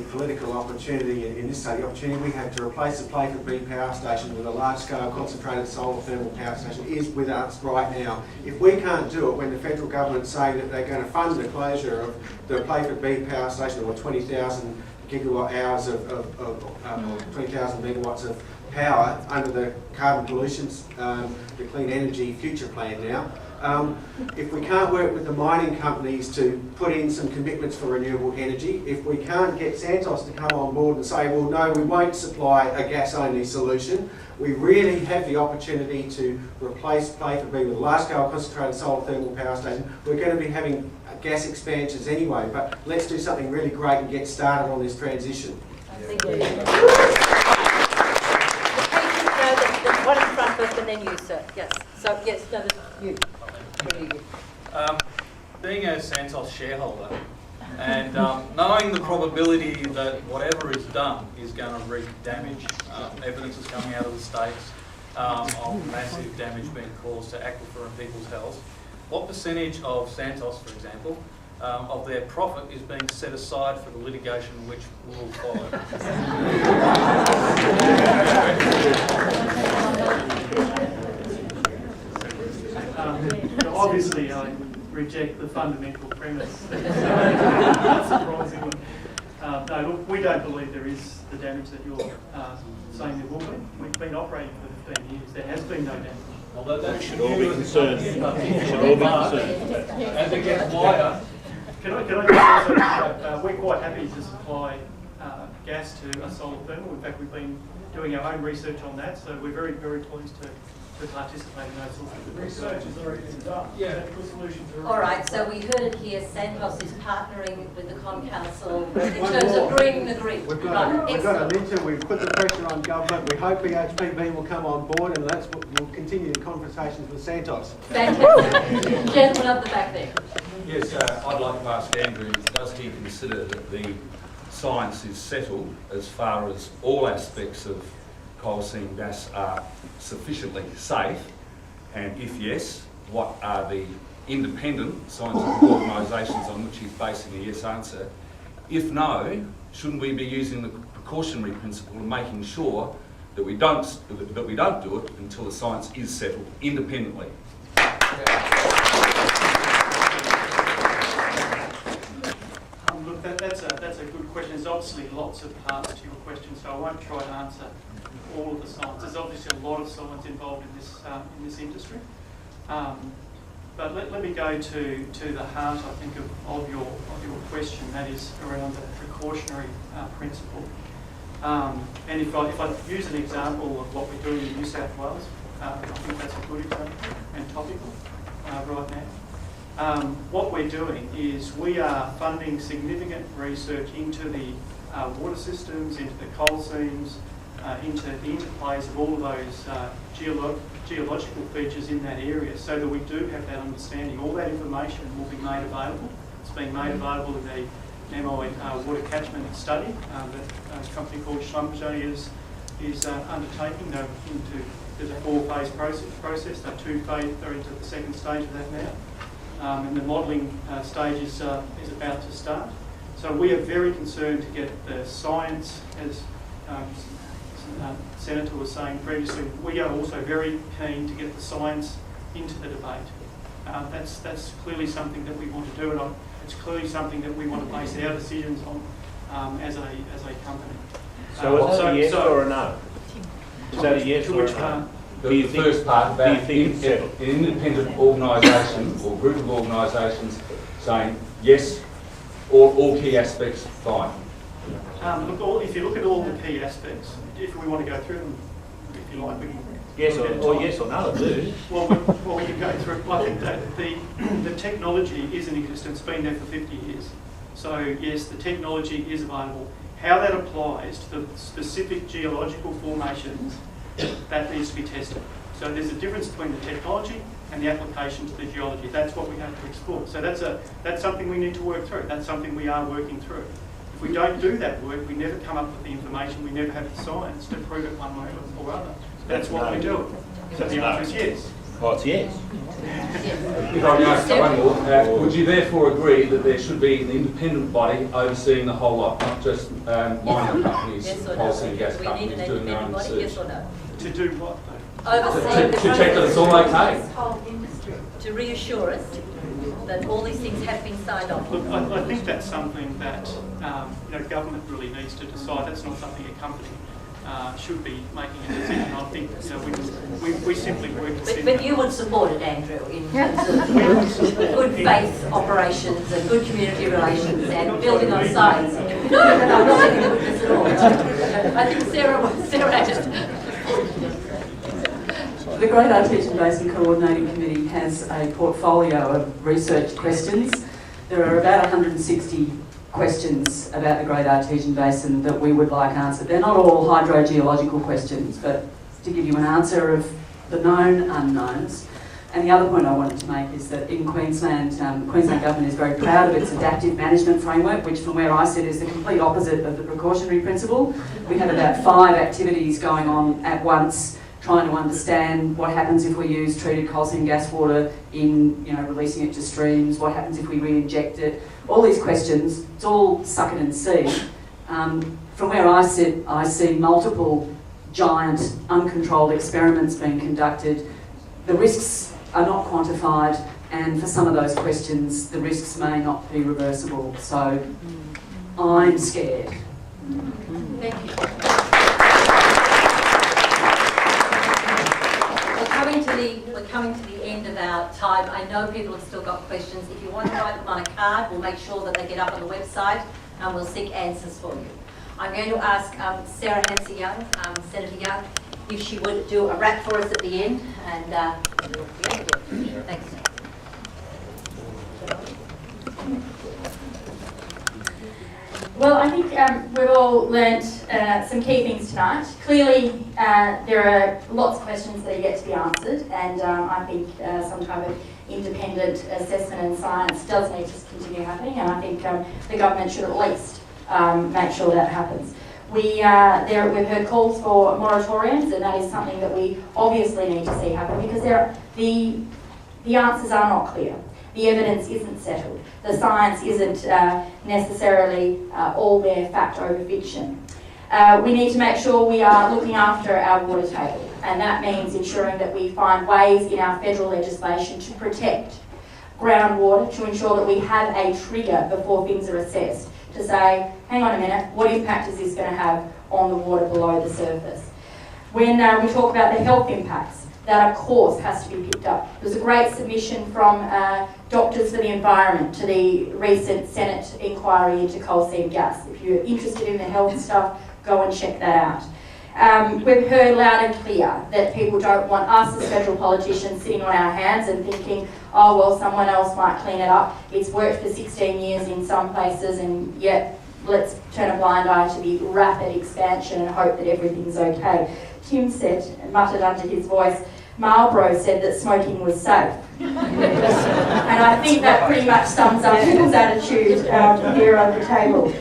political opportunity in this study, the opportunity we have to replace the Playford B power station with a large-scale concentrated solar thermal power station is with us right now. If we can't do it when the federal government's saying that they're going to fund the closure of the Playford B power station, or 20,000 gigawatt hours of 20,000 megawatts of power under the carbon pollution, the clean energy future plan now. If we can't work with the mining companies to put in some commitments for renewable energy, if we can't get Santos to come on board and say, well, no, we won't supply a gas-only solution, we really have the opportunity to replace Playford B with a large-scale concentrated solar thermal power station. We're going to be having gas expansions anyway, but let's do something really great and get started on this transition. Thank you. The one in front first and then you, sir. Yes. So, yes, no, you. Being a Santos shareholder and knowing the probability that whatever is done is going to wreak damage, evidence is coming out of the States of massive damage being caused to aquifer and people's health, what percentage of Santos, for example, of their profit is being set aside for the litigation which will follow? Obviously, I reject the fundamental premise. Not surprisingly. No, look, we don't believe there is the damage that you're saying there will be. We've been operating for 15 years. There has been no damage. Well, that should all be concerned. Should all be concerned. As it gets wider. Can I just also, we're quite happy to supply gas to a solar thermal. In fact, we've been doing our own research on that, so we're very, very pleased to participate in those sorts of research has already been done. Yeah. Solutions are All right, so we heard it here. Santos is partnering with the Con Council in terms of greening the grid. We've got a mentor. We've put the pressure on government. We hope BHPB will come on board, and we'll continue the conversations with Santos. Fantastic. Gentleman up the back there. Yes, I'd like to ask Andrew, does he consider that the science is settled as far as all aspects of coal seam gas are sufficiently safe? And if yes, what are the independent scientific organisations on which he's basing the yes answer? If no, shouldn't we be using the precautionary principle and making sure that we don't do it until the science is settled independently? Look, that's a good question. There's obviously lots of parts to your question, so I won't try to answer all of the science. There's obviously a lot of science involved in this industry. But let me go to the heart, I think, of your question. That is around the precautionary principle. And if I use an example of what we're doing in New South Wales, I think that's a good example and topical right now. What we're doing is we are funding significant research into the water systems, into the coal seams, into the interplays of all of those geological features in that area, so that we do have that understanding. All that information will be made available. It's being made available in the MI water catchment study that a company called Schlumberger is undertaking. There's a 4-phase process. They're 2-phase. They're into the second stage of that now, and the modelling stage is about to start. So we are very concerned to get the science, as Senator was saying previously. We are also very keen to get the science into the debate. That's clearly something that we want to do, and it's clearly something that we want to base our decisions on as a company. So is that a yes or a no? Is that a yes or a no? The first part about an independent organisation or group of organisations saying yes, all key aspects, fine. Look, if you look at all the key aspects, if we want to go through them, if you like, we can. Yes or yes or no, do. Well, we can go through. I think that the technology is in existence, been there for 50 years. So yes, the technology is available. How that applies to the specific geological formations, that needs to be tested. So there's a difference between the technology and the application to the geology. That's what we have to explore. So that's something we need to work through. That's something we are working through. If we don't do that work, we never come up with the information, we never have the science to prove it one way or other. That's what we do. So the answer is yes. Oh, it's yes. If I can ask one more, would you therefore agree that there should be an independent body overseeing the whole lot, not just mining companies, Yes or coal no? seam gas We need companies an doing their own independent body, research? yes or no? To do what though? Overseeing To check that it's all okay. to reassure us that all these things have been signed off. Look, I think that's something that government really needs to decide. That's not something a company should be making a decision. I think we simply work within. But you would support it, Andrew, in terms of good faith operations and good community relations and building on science. No, I'm not making a witness at all. I think Sarah has. The Great Artesian Basin Coordinating Committee has a portfolio of research questions. There are about 160 questions about the Great Artesian Basin that we would like answered. They're not all hydrogeological questions, but to give you an answer of the known unknowns. And the other point I wanted to make is that in Queensland, Queensland Government is very proud of its adaptive management framework, which from where I sit is the complete opposite of the precautionary principle. We have about 5 activities going on at once, trying to understand what happens if we use treated coal seam gas water in, releasing it to streams, what happens if we re-inject it, all these questions. It's all suck it and see. From where I sit, I see multiple giant uncontrolled experiments being conducted. The risks are not quantified, and for some of those questions the risks may not be reversible, so I'm scared. Thank you. We're coming to the end of our time. I know people have still got questions. If you want to write them on a card, we'll make sure that they get up on the website and we'll seek answers for you. I'm going to ask Sarah Hanson-Young, Senator Young, if she would do a wrap for us at the end. And thanks. Well, I think we've all learnt some key things tonight. Clearly, there are lots of questions that are yet to be answered, and I think some kind of independent assessment and science does need to continue happening, and I think the government should at least make sure that happens. We've heard calls for moratoriums, and that is something that we obviously need to see happen, because the answers are not clear. The evidence isn't settled. The science isn't necessarily all there fact over fiction. We need to make sure we are looking after our water table, and that means ensuring that we find ways in our federal legislation to protect groundwater, to ensure that we have a trigger before things are assessed, to say, hang on a minute, what impact is this going to have on the water below the surface? When we talk about the health impacts, that of course has to be picked up. There's a great submission from Doctors for the Environment to the recent Senate inquiry into coal seam gas. If you're interested in the health stuff, go and check that out. We've heard loud and clear that people don't want us as federal politicians sitting on our hands and thinking, oh well, someone else might clean it up. It's worked for 16 years in some places, and yet let's turn a blind eye to the rapid expansion and hope that everything's okay. Tim said, and muttered under his voice, Marlborough said that smoking was safe. And I think that pretty much sums up people's attitude here at the table.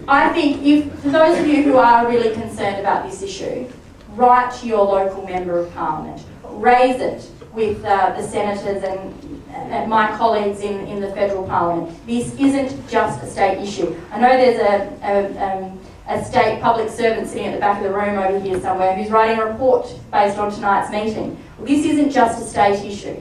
I think for those of you who are really concerned about this issue, write to your local Member of Parliament. Raise it with the senators and my colleagues in the federal parliament. This isn't just a state issue. I know there's a state public servant sitting at the back of the room over here somewhere who's writing a report based on tonight's meeting. Well, this isn't just a state issue.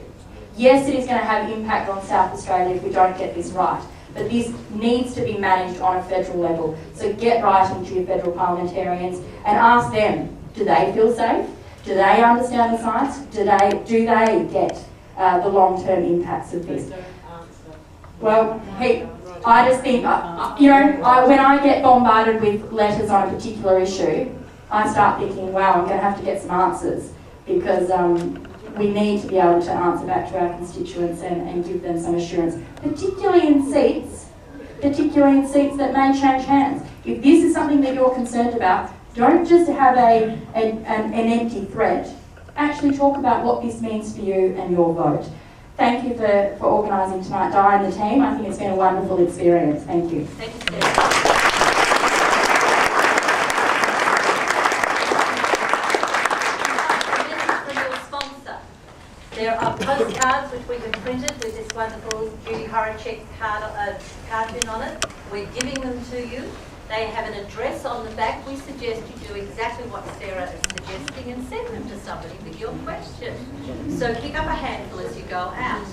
Yes, it is going to have impact on South Australia if we don't get this right, but this needs to be managed on a federal level. So get writing to your federal parliamentarians and ask them, do they feel safe? Do they understand the science? Do they get the long-term impacts of this? Well, I just think, when I get bombarded with letters on a particular issue, I start thinking, wow, I'm going to have to get some answers, because we need to be able to answer back to our constituents and give them some assurance, particularly in seats that may change hands. If this is something that you're concerned about, don't just have an empty threat. Actually talk about what this means for you and your vote. Thank you for organising tonight, Diane and the team. I think it's been a wonderful experience. Thank you. Thank you, Sarah. This is for your sponsor. There are postcards which we have printed with this wonderful Judy Horacek cartoon on it. We're giving them to you. They have an address on the back. We suggest you do exactly what Sarah is suggesting and send them to somebody with your question. So pick up a handful as you go out.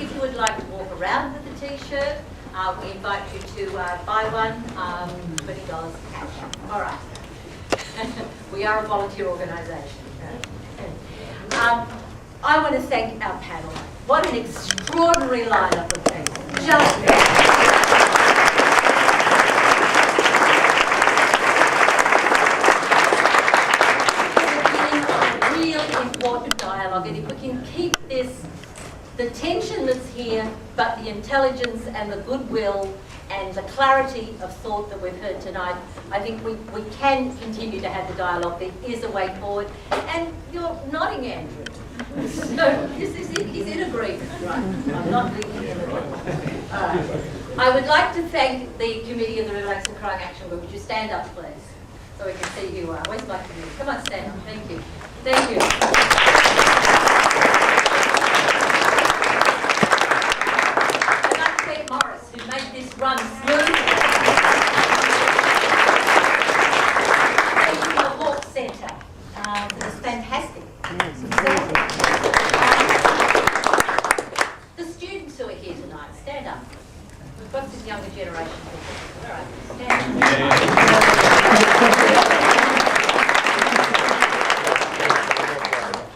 If you would like to walk around with the t-shirt, we invite you to buy one, $20 cash. All right. We are a volunteer organisation. I want to thank our panel. What an extraordinary lineup of people. Just important dialogue, and if we can keep this, the tension that's here, but the intelligence and the goodwill and the clarity of thought that we've heard tonight, I think we can continue to have the dialogue. There is a way forward. And you're nodding, Andrew. So is it agreement, right? I'm not leaving it agreement. All right. I would like to thank the committee of the River Lakes and Crown Action Group. Would you stand up, please, so we can see who you are? Where's my committee? Come on, stand up. Thank you. Thank you. I'd like to thank Morris, who made this run smooth. Thank you to the Hawke Centre. It was fantastic. The students who are here tonight, stand up. We've got some younger generation people. All right, stand up.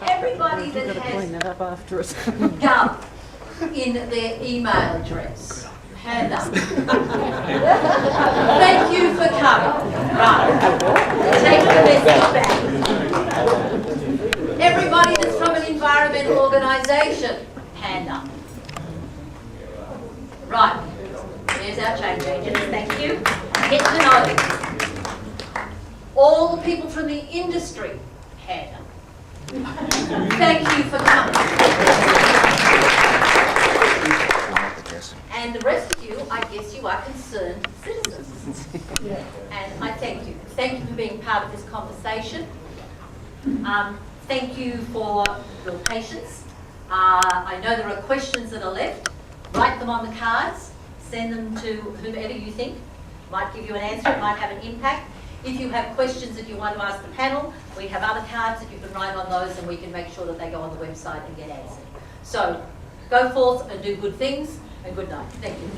Everybody that has gov in their email address, hand up. Thank you for coming. Right. Take the message back. Everybody that's from an environmental organisation, hand up. Right. There's our change agents. Thank you. Get to know them. All the people from the industry, hand up. Thank you for coming. And the rest of you, I guess you are concerned citizens. And I thank you. Thank you for being part of this conversation. Thank you for your patience. I know there are questions that are left. Write them on the cards. Send them to whomever you think might give you an answer, it might have an impact. If you have questions that you want to ask the panel, we have other cards that you can write on those, and we can make sure that they go on the website and get answered. So go forth and do good things, and good night. Thank you.